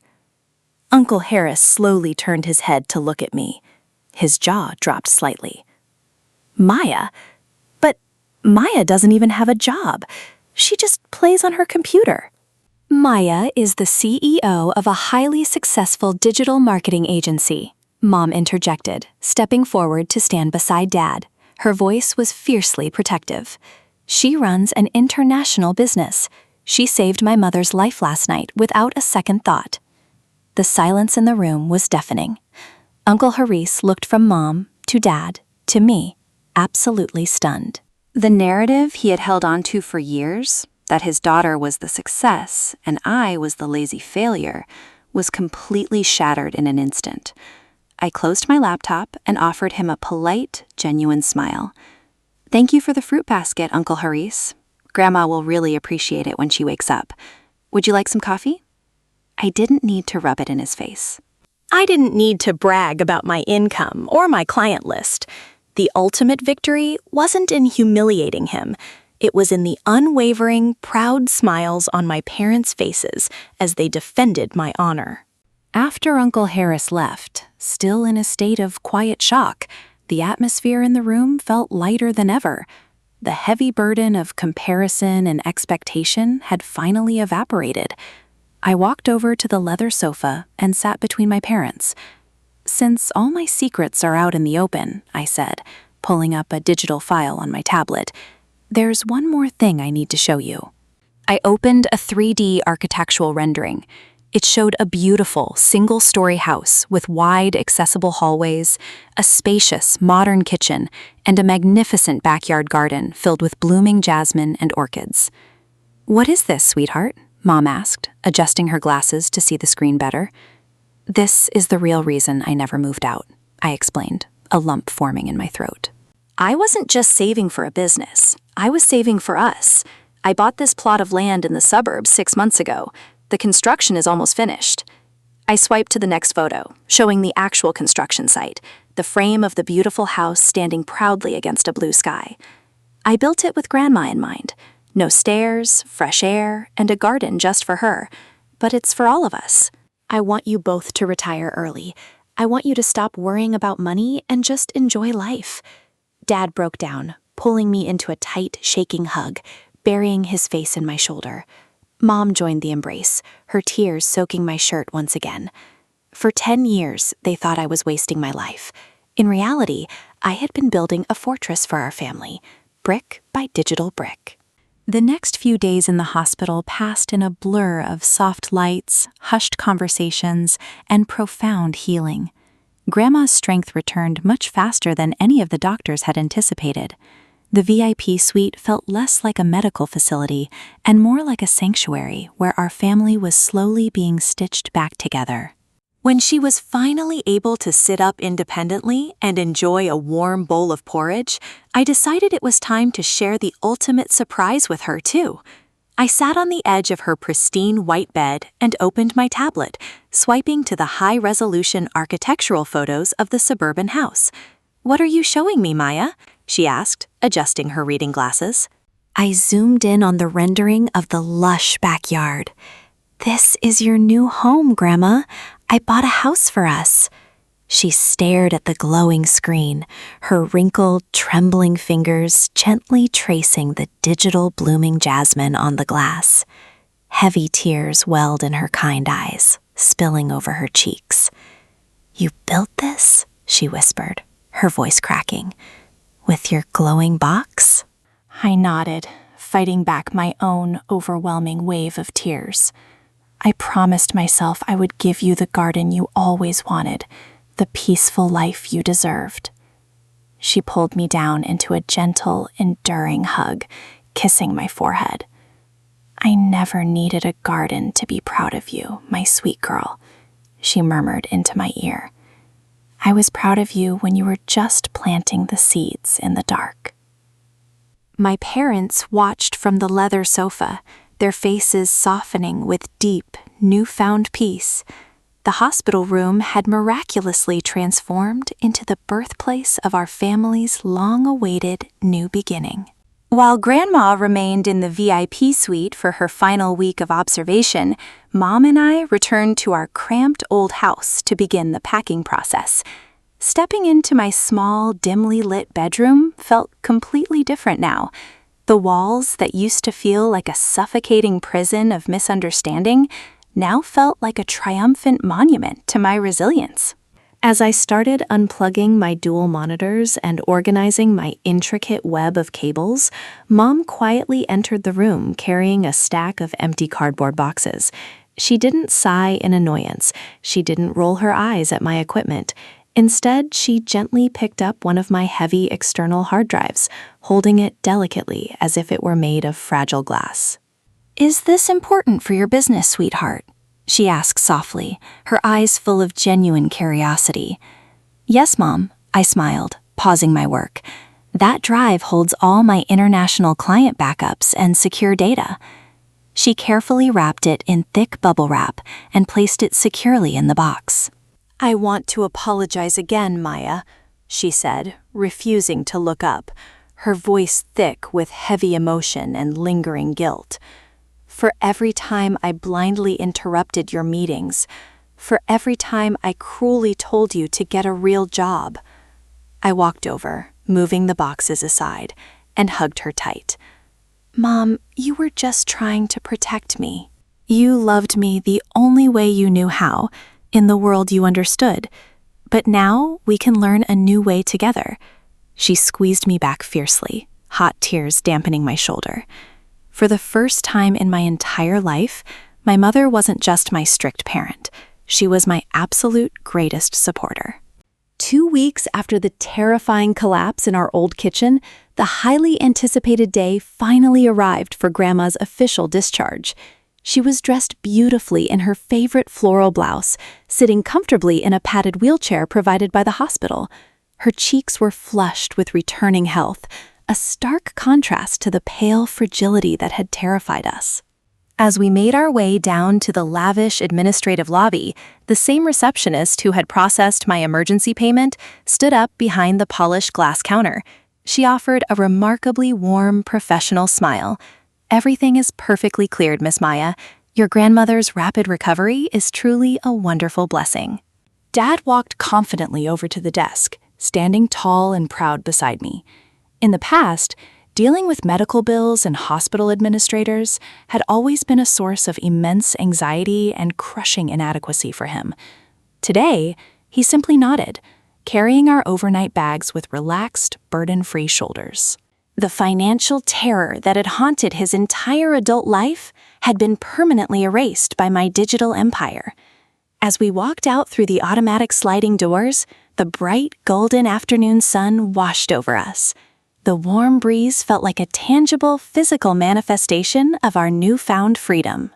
Uncle Harris slowly turned his head to look at me. His jaw dropped slightly. Maya? But Maya doesn't even have a job. She just plays on her computer. Maya is the CEO of a highly successful digital marketing agency, Mom interjected, stepping forward to stand beside Dad. Her voice was fiercely protective. She runs an international business. She saved my mother's life last night without a second thought. The silence in the room was deafening. Uncle Haris looked from Mom to Dad to me, absolutely stunned. The narrative he had held on to for years, that his daughter was the success and I was the lazy failure, was completely shattered in an instant. I closed my laptop and offered him a polite, genuine smile. "Thank you for the fruit basket, Uncle Haris. Grandma will really appreciate it when she wakes up. Would you like some coffee?" I didn't need to rub it in his face. I didn't need to brag about my income or my client list. The ultimate victory wasn't in humiliating him. It was in the unwavering, proud smiles on my parents' faces as they defended my honor. After Uncle Harris left, still in a state of quiet shock, the atmosphere in the room felt lighter than ever. The heavy burden of comparison and expectation had finally evaporated. I walked over to the leather sofa and sat between my parents. "Since all my secrets are out in the open," I said, pulling up a digital file on my tablet, "there's one more thing I need to show you." I opened a 3D architectural rendering. It showed a beautiful, single-story house with wide, accessible hallways, a spacious, modern kitchen, and a magnificent backyard garden filled with blooming jasmine and orchids. "What is this, sweetheart?" Mom asked, adjusting her glasses to see the screen better. "This is the real reason I never moved out," I explained, a lump forming in my throat. "I wasn't just saving for a business. I was saving for us. I bought this plot of land in the suburbs 6 months ago. The construction is almost finished." I swiped to the next photo, showing the actual construction site, the frame of the beautiful house standing proudly against a blue sky. I built it with Grandma in mind. No stairs, fresh air, and a garden just for her. But it's for all of us. "I want you both to retire early. I want you to stop worrying about money and just enjoy life." Dad broke down, pulling me into a tight, shaking hug, burying his face in my shoulder. Mom joined the embrace, her tears soaking my shirt once again. For 10 years, they thought I was wasting my life. In reality, I had been building a fortress for our family, brick by digital brick. The next few days in the hospital passed in a blur of soft lights, hushed conversations, and profound healing. Grandma's strength returned much faster than any of the doctors had anticipated. The VIP suite felt less like a medical facility and more like a sanctuary where our family was slowly being stitched back together. When she was finally able to sit up independently and enjoy a warm bowl of porridge, I decided it was time to share the ultimate surprise with her, too. I sat on the edge of her pristine white bed and opened my tablet, swiping to the high-resolution architectural photos of the suburban house. "What are you showing me, Maya?" she asked, adjusting her reading glasses. I zoomed in on the rendering of the lush backyard. "This is your new home, Grandma. I bought a house for us." She stared at the glowing screen, her wrinkled, trembling fingers gently tracing the digital blooming jasmine on the glass. Heavy tears welled in her kind eyes, spilling over her cheeks. "You built this?" she whispered, her voice cracking. "With your glowing box?" I nodded, fighting back my own overwhelming wave of tears. "I promised myself I would give you the garden you always wanted, the peaceful life you deserved." She pulled me down into a gentle, enduring hug, kissing my forehead. "I never needed a garden to be proud of you, my sweet girl," she murmured into my ear. "I was proud of you when you were just planting the seeds in the dark." My parents watched from the leather sofa, their faces softening with deep, newfound peace. The hospital room had miraculously transformed into the birthplace of our family's long-awaited new beginning. While Grandma remained in the VIP suite for her final week of observation, Mom and I returned to our cramped old house to begin the packing process. Stepping into my small, dimly lit bedroom felt completely different now. The walls that used to feel like a suffocating prison of misunderstanding now felt like a triumphant monument to my resilience. As I started unplugging my dual monitors and organizing my intricate web of cables, Mom quietly entered the room carrying a stack of empty cardboard boxes. She didn't sigh in annoyance. She didn't roll her eyes at my equipment. Instead, she gently picked up one of my heavy external hard drives, holding it delicately as if it were made of fragile glass. "Is this important for your business, sweetheart?" she asked softly, her eyes full of genuine curiosity. "Yes, Mom," I smiled, pausing my work. "That drive holds all my international client backups and secure data." She carefully wrapped it in thick bubble wrap and placed it securely in the box. "I want to apologize again, Maya," she said, refusing to look up, her voice thick with heavy emotion and lingering guilt. "For every time I blindly interrupted your meetings, for every time I cruelly told you to get a real job." I walked over, moving the boxes aside, and hugged her tight. "Mom, you were just trying to protect me. You loved me the only way you knew how, in the world you understood. But now we can learn a new way together." She squeezed me back fiercely, hot tears dampening my shoulder. For the first time in my entire life, my mother wasn't just my strict parent. She was my absolute greatest supporter. 2 weeks after the terrifying collapse in our old kitchen, the highly anticipated day finally arrived for Grandma's official discharge. She was dressed beautifully in her favorite floral blouse, sitting comfortably in a padded wheelchair provided by the hospital. Her cheeks were flushed with returning health, a stark contrast to the pale fragility that had terrified us. As we made our way down to the lavish administrative lobby, the same receptionist who had processed my emergency payment stood up behind the polished glass counter. She offered a remarkably warm, professional smile. "Everything is perfectly cleared, Miss Maya. Your grandmother's rapid recovery is truly a wonderful blessing." Dad walked confidently over to the desk, standing tall and proud beside me. In the past, dealing with medical bills and hospital administrators had always been a source of immense anxiety and crushing inadequacy for him. Today, he simply nodded, carrying our overnight bags with relaxed, burden-free shoulders. The financial terror that had haunted his entire adult life had been permanently erased by my digital empire. As we walked out through the automatic sliding doors, the bright, golden afternoon sun washed over us. The warm breeze felt like a tangible, physical manifestation of our newfound freedom.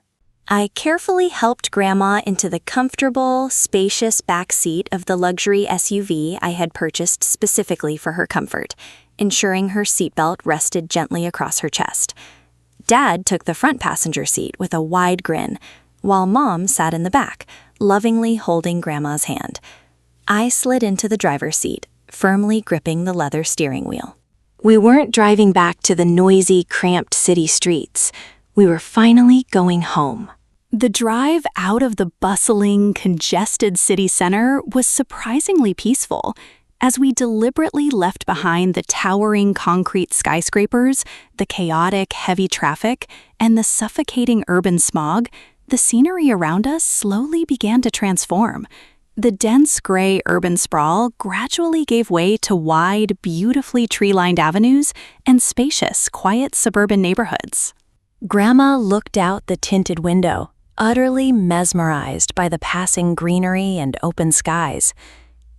I carefully helped Grandma into the comfortable, spacious back seat of the luxury SUV I had purchased specifically for her comfort, ensuring her seatbelt rested gently across her chest. Dad took the front passenger seat with a wide grin, while Mom sat in the back, lovingly holding Grandma's hand. I slid into the driver's seat, firmly gripping the leather steering wheel. We weren't driving back to the noisy, cramped city streets. We were finally going home. The drive out of the bustling, congested city center was surprisingly peaceful. As we deliberately left behind the towering concrete skyscrapers, the chaotic, heavy traffic, and the suffocating urban smog, the scenery around us slowly began to transform. The dense gray urban sprawl gradually gave way to wide, beautifully tree-lined avenues and spacious, quiet suburban neighborhoods. Grandma looked out the tinted window, utterly mesmerized by the passing greenery and open skies.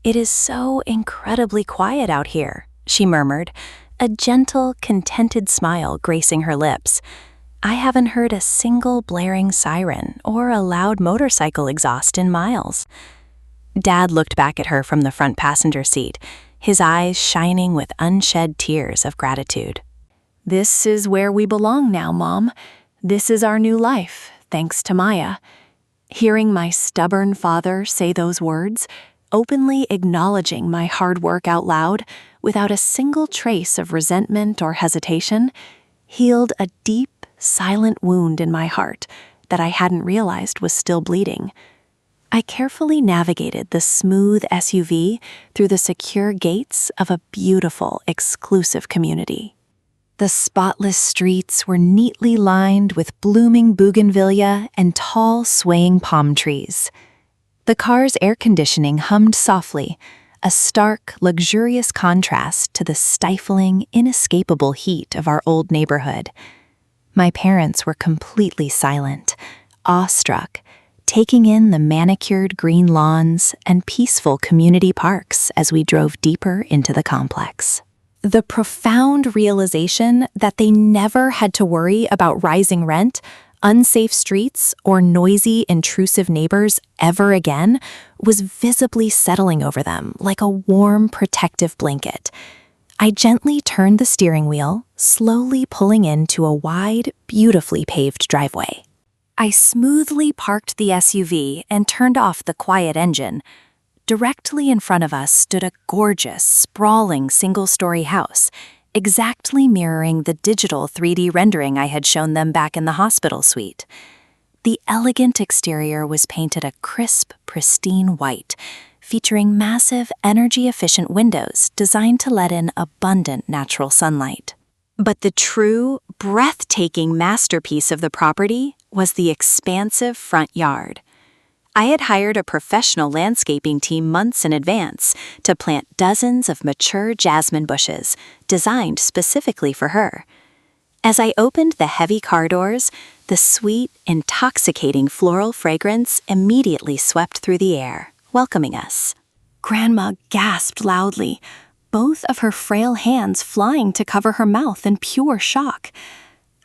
"It is so incredibly quiet out here," she murmured, a gentle, contented smile gracing her lips. "I haven't heard a single blaring siren or a loud motorcycle exhaust in miles." Dad looked back at her from the front passenger seat, his eyes shining with unshed tears of gratitude. "This is where we belong now, Mom. This is our new life, thanks to Maya." Hearing my stubborn father say those words, openly acknowledging my hard work out loud, without a single trace of resentment or hesitation, healed a deep, silent wound in my heart that I hadn't realized was still bleeding. I carefully navigated the smooth SUV through the secure gates of a beautiful, exclusive community. The spotless streets were neatly lined with blooming bougainvillea and tall, swaying palm trees. The car's air conditioning hummed softly, a stark, luxurious contrast to the stifling, inescapable heat of our old neighborhood. My parents were completely silent, awestruck, taking in the manicured green lawns and peaceful community parks as we drove deeper into the complex. The profound realization that they never had to worry about rising rent, unsafe streets, or noisy, intrusive neighbors ever again was visibly settling over them like a warm, protective blanket. I gently turned the steering wheel, slowly pulling into a wide, beautifully paved driveway. I smoothly parked the SUV and turned off the quiet engine. Directly in front of us stood a gorgeous, sprawling single-story house, exactly mirroring the digital 3D rendering I had shown them back in the hospital suite. The elegant exterior was painted a crisp, pristine white, featuring massive, energy-efficient windows designed to let in abundant natural sunlight. But the true, breathtaking masterpiece of the property was the expansive front yard. I had hired a professional landscaping team months in advance to plant dozens of mature jasmine bushes, designed specifically for her. As I opened the heavy car doors, the sweet, intoxicating floral fragrance immediately swept through the air, welcoming us. Grandma gasped loudly, both of her frail hands flying to cover her mouth in pure shock.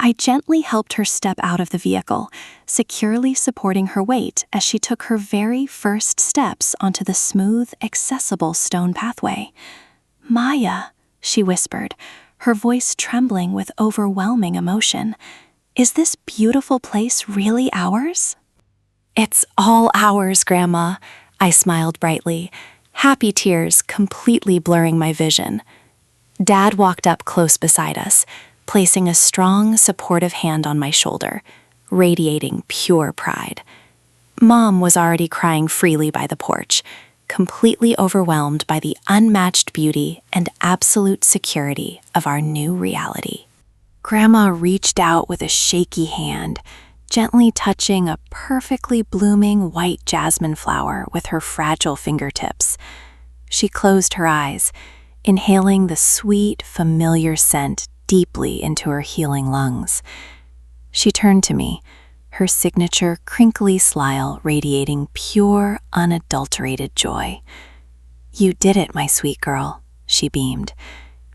I gently helped her step out of the vehicle, securely supporting her weight as she took her very first steps onto the smooth, accessible stone pathway. "Maya," she whispered, her voice trembling with overwhelming emotion, "is this beautiful place really ours?" "It's all ours, Grandma," I smiled brightly, happy tears completely blurring my vision. Dad walked up close beside us, placing a strong, supportive hand on my shoulder, radiating pure pride. Mom was already crying freely by the porch, completely overwhelmed by the unmatched beauty and absolute security of our new reality. Grandma reached out with a shaky hand, gently touching a perfectly blooming white jasmine flower with her fragile fingertips. She closed her eyes, inhaling the sweet, familiar scent deeply into her healing lungs. She turned to me, her signature crinkly smile radiating pure, unadulterated joy. "You did it, my sweet girl," she beamed.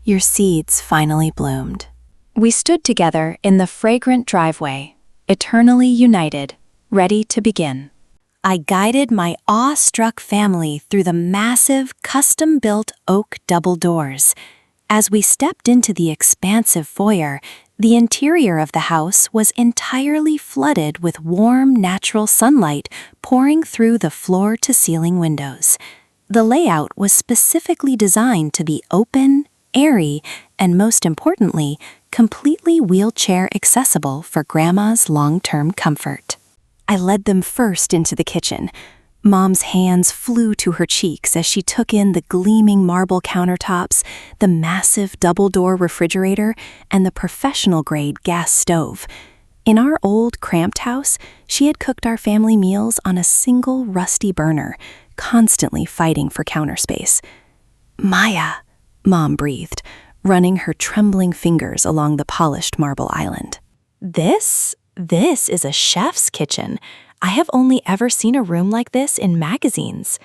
"Your seeds finally bloomed." We stood together in the fragrant driveway, eternally united, ready to begin. I guided my awe-struck family through the massive, custom-built oak double doors. As we stepped into the expansive foyer, the interior of the house was entirely flooded with warm, natural sunlight pouring through the floor-to-ceiling windows. The layout was specifically designed to be open, airy, and most importantly, completely wheelchair accessible for Grandma's long-term comfort. I led them first into the kitchen. Mom's hands flew to her cheeks as she took in the gleaming marble countertops, the massive double-door refrigerator, and the professional-grade gas stove. In our old, cramped house, she had cooked our family meals on a single rusty burner, constantly fighting for counter space. "Maya," Mom breathed, running her trembling fingers along the polished marble island. This is a chef's kitchen. I have only ever seen a room like this in magazines."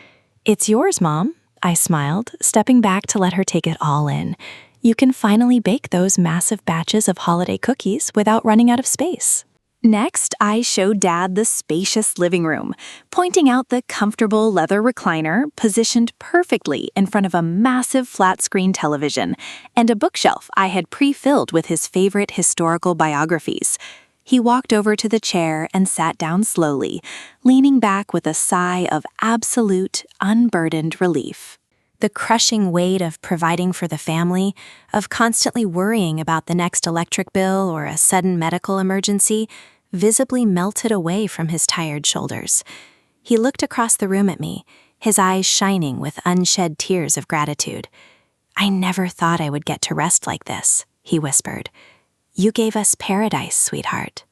"It's yours, Mom," I smiled, stepping back to let her take it all in. "You can finally bake those massive batches of holiday cookies without running out of space." Next, I showed Dad the spacious living room, pointing out the comfortable leather recliner positioned perfectly in front of a massive flat-screen television and a bookshelf I had pre-filled with his favorite historical biographies. He walked over to the chair and sat down slowly, leaning back with a sigh of absolute, unburdened relief. The crushing weight of providing for the family, of constantly worrying about the next electric bill or a sudden medical emergency, visibly melted away from his tired shoulders. He looked across the room at me, his eyes shining with unshed tears of gratitude. "I never thought I would get to rest like this," he whispered. "You gave us paradise, sweetheart."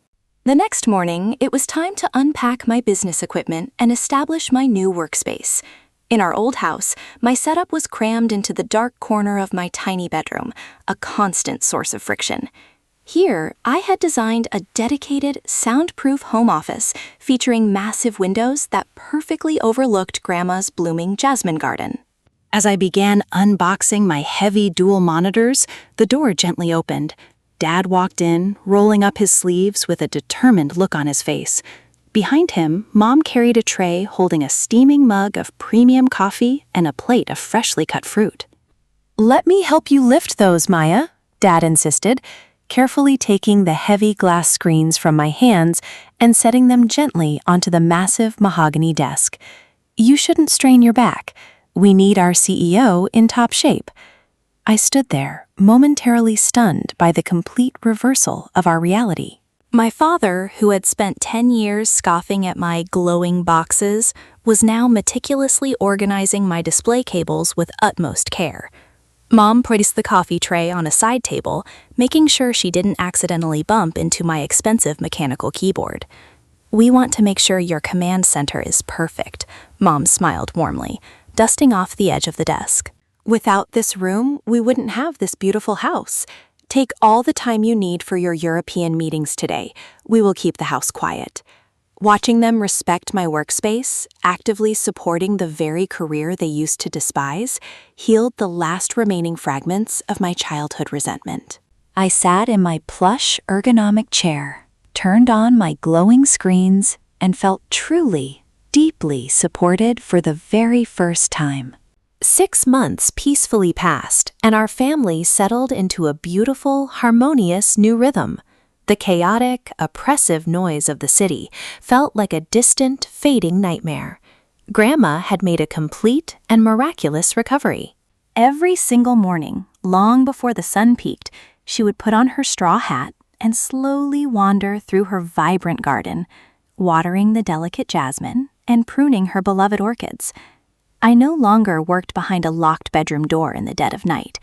The next morning, it was time to unpack my business equipment and establish my new workspace. In our old house, my setup was crammed into the dark corner of my tiny bedroom, a constant source of friction. Here, I had designed a dedicated, soundproof home office featuring massive windows that perfectly overlooked Grandma's blooming jasmine garden. As I began unboxing my heavy dual monitors, the door gently opened. Dad walked in, rolling up his sleeves with a determined look on his face. Behind him, Mom carried a tray holding a steaming mug of premium coffee and a plate of freshly cut fruit. "Let me help you lift those, Maya," Dad insisted, carefully taking the heavy glass screens from my hands and setting them gently onto the massive mahogany desk. "You shouldn't strain your back. We need our CEO in top shape." I stood there, momentarily stunned by the complete reversal of our reality. My father, who had spent 10 years scoffing at my glowing boxes, was now meticulously organizing my display cables with utmost care. Mom placed the coffee tray on a side table, making sure she didn't accidentally bump into my expensive mechanical keyboard. "We want to make sure your command center is perfect," Mom smiled warmly, dusting off the edge of the desk. "Without this room, we wouldn't have this beautiful house. Take all the time you need for your European meetings today. We will keep the house quiet." Watching them respect my workspace, actively supporting the very career they used to despise, healed the last remaining fragments of my childhood resentment. I sat in my plush, ergonomic chair, turned on my glowing screens, and felt truly, deeply supported for the very first time. 6 months peacefully passed, and our family settled into a beautiful, harmonious new rhythm. The chaotic, oppressive noise of the city felt like a distant, fading nightmare. Grandma had made a complete and miraculous recovery. Every single morning, long before the sun peaked, she would put on her straw hat and slowly wander through her vibrant garden, watering the delicate jasmine and pruning her beloved orchids. I no longer worked behind a locked bedroom door in the dead of night.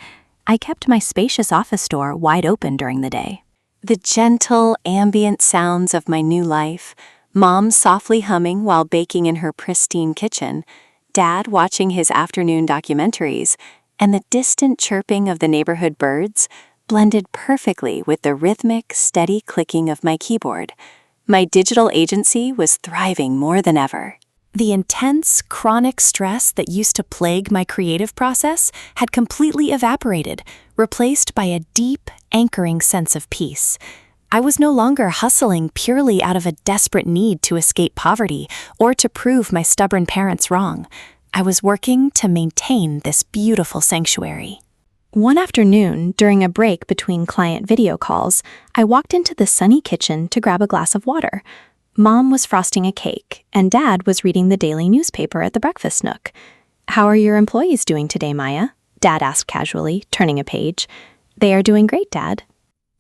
I kept my spacious office door wide open during the day. The gentle, ambient sounds of my new life, Mom softly humming while baking in her pristine kitchen, Dad watching his afternoon documentaries, and the distant chirping of the neighborhood birds blended perfectly with the rhythmic, steady clicking of my keyboard. My digital agency was thriving more than ever. The intense, chronic stress that used to plague my creative process had completely evaporated, replaced by a deep, anchoring sense of peace. I was no longer hustling purely out of a desperate need to escape poverty or to prove my stubborn parents wrong. I was working to maintain this beautiful sanctuary. One afternoon, during a break between client video calls, I walked into the sunny kitchen to grab a glass of water. Mom was frosting a cake, and Dad was reading the daily newspaper at the breakfast nook. "How are your employees doing today, Maya?" Dad asked casually, turning a page. "They are doing great, Dad."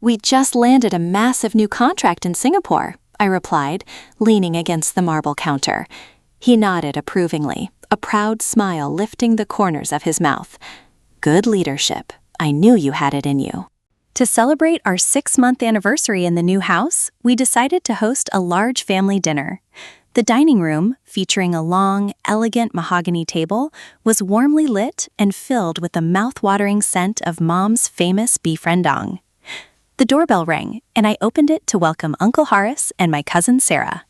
"We just landed a massive new contract in Singapore," I replied, leaning against the marble counter. He nodded approvingly, a proud smile lifting the corners of his mouth. "Good leadership. I knew you had it in you." To celebrate our 6-month anniversary in the new house, we decided to host a large family dinner. The dining room, featuring a long, elegant mahogany table, was warmly lit and filled with the mouth-watering scent of Mom's famous beef rendang. The doorbell rang, and I opened it to welcome Uncle Horace and my cousin Sarah.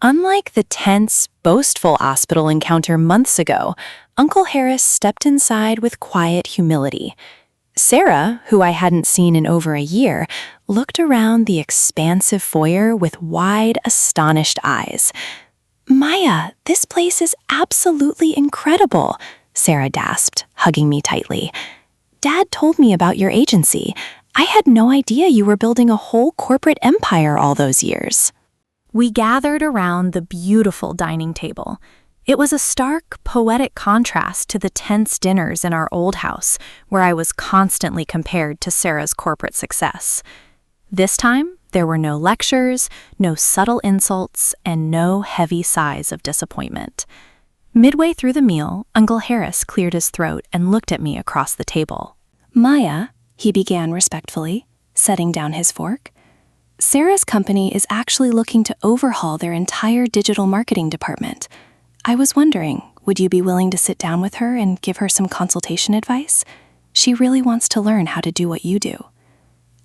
Unlike the tense, boastful hospital encounter months ago, Uncle Harris stepped inside with quiet humility. Sarah, who I hadn't seen in over a year, looked around the expansive foyer with wide, astonished eyes. "Maya, this place is absolutely incredible," Sarah gasped, hugging me tightly. "Dad told me about your agency. I had no idea you were building a whole corporate empire all those years." We gathered around the beautiful dining table. It was a stark, poetic contrast to the tense dinners in our old house, where I was constantly compared to Sarah's corporate success. This time, there were no lectures, no subtle insults, and no heavy sighs of disappointment. Midway through the meal, Uncle Harris cleared his throat and looked at me across the table. "Maya," he began respectfully, setting down his fork, Sarah's company is actually looking to overhaul their entire digital marketing department. I was wondering, would you be willing to sit down with her and give her some consultation advice? She really wants to learn how to do what you do."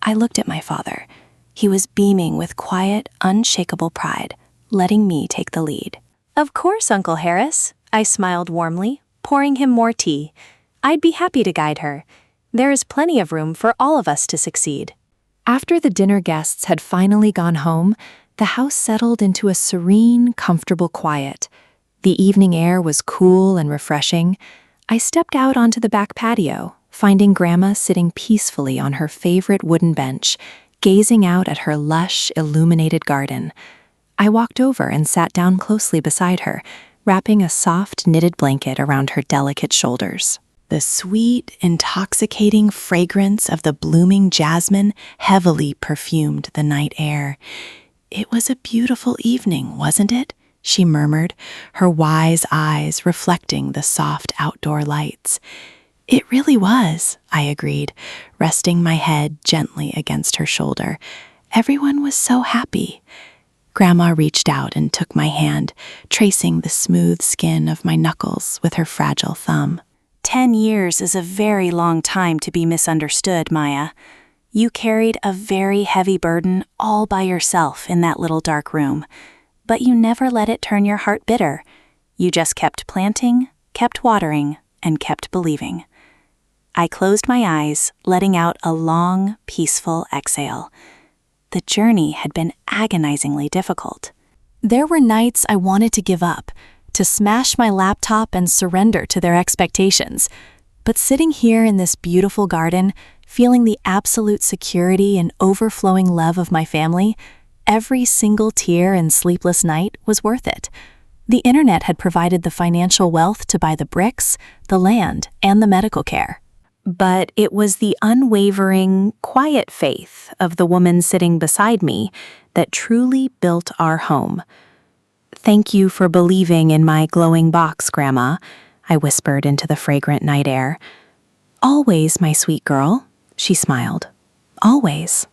I looked at my father. He was beaming with quiet, unshakable pride, letting me take the lead. "Of course, Uncle Harris," I smiled warmly, pouring him more tea. "I'd be happy to guide her. There is plenty of room for all of us to succeed." After the dinner guests had finally gone home, the house settled into a serene, comfortable quiet. The evening air was cool and refreshing. I stepped out onto the back patio, finding Grandma sitting peacefully on her favorite wooden bench, gazing out at her lush, illuminated garden. I walked over and sat down closely beside her, wrapping a soft, knitted blanket around her delicate shoulders. The sweet, intoxicating fragrance of the blooming jasmine heavily perfumed the night air. "It was a beautiful evening, wasn't it?" she murmured, her wise eyes reflecting the soft outdoor lights. "It really was," I agreed, resting my head gently against her shoulder. "Everyone was so happy." Grandma reached out and took my hand, tracing the smooth skin of my knuckles with her fragile thumb. 10 years is a very long time to be misunderstood, Maya. You carried a very heavy burden all by yourself in that little dark room, but you never let it turn your heart bitter. You just kept planting, kept watering, and kept believing. I closed my eyes, letting out a long, peaceful exhale. The journey had been agonizingly difficult. There were nights I wanted to give up, to smash my laptop and surrender to their expectations. But sitting here in this beautiful garden, feeling the absolute security and overflowing love of my family, every single tear and sleepless night was worth it. The internet had provided the financial wealth to buy the bricks, the land, and the medical care. But it was the unwavering, quiet faith of the woman sitting beside me that truly built our home. "Thank you for believing in my glowing box, Grandma," I whispered into the fragrant night air. "Always, my sweet girl," she smiled. "Always."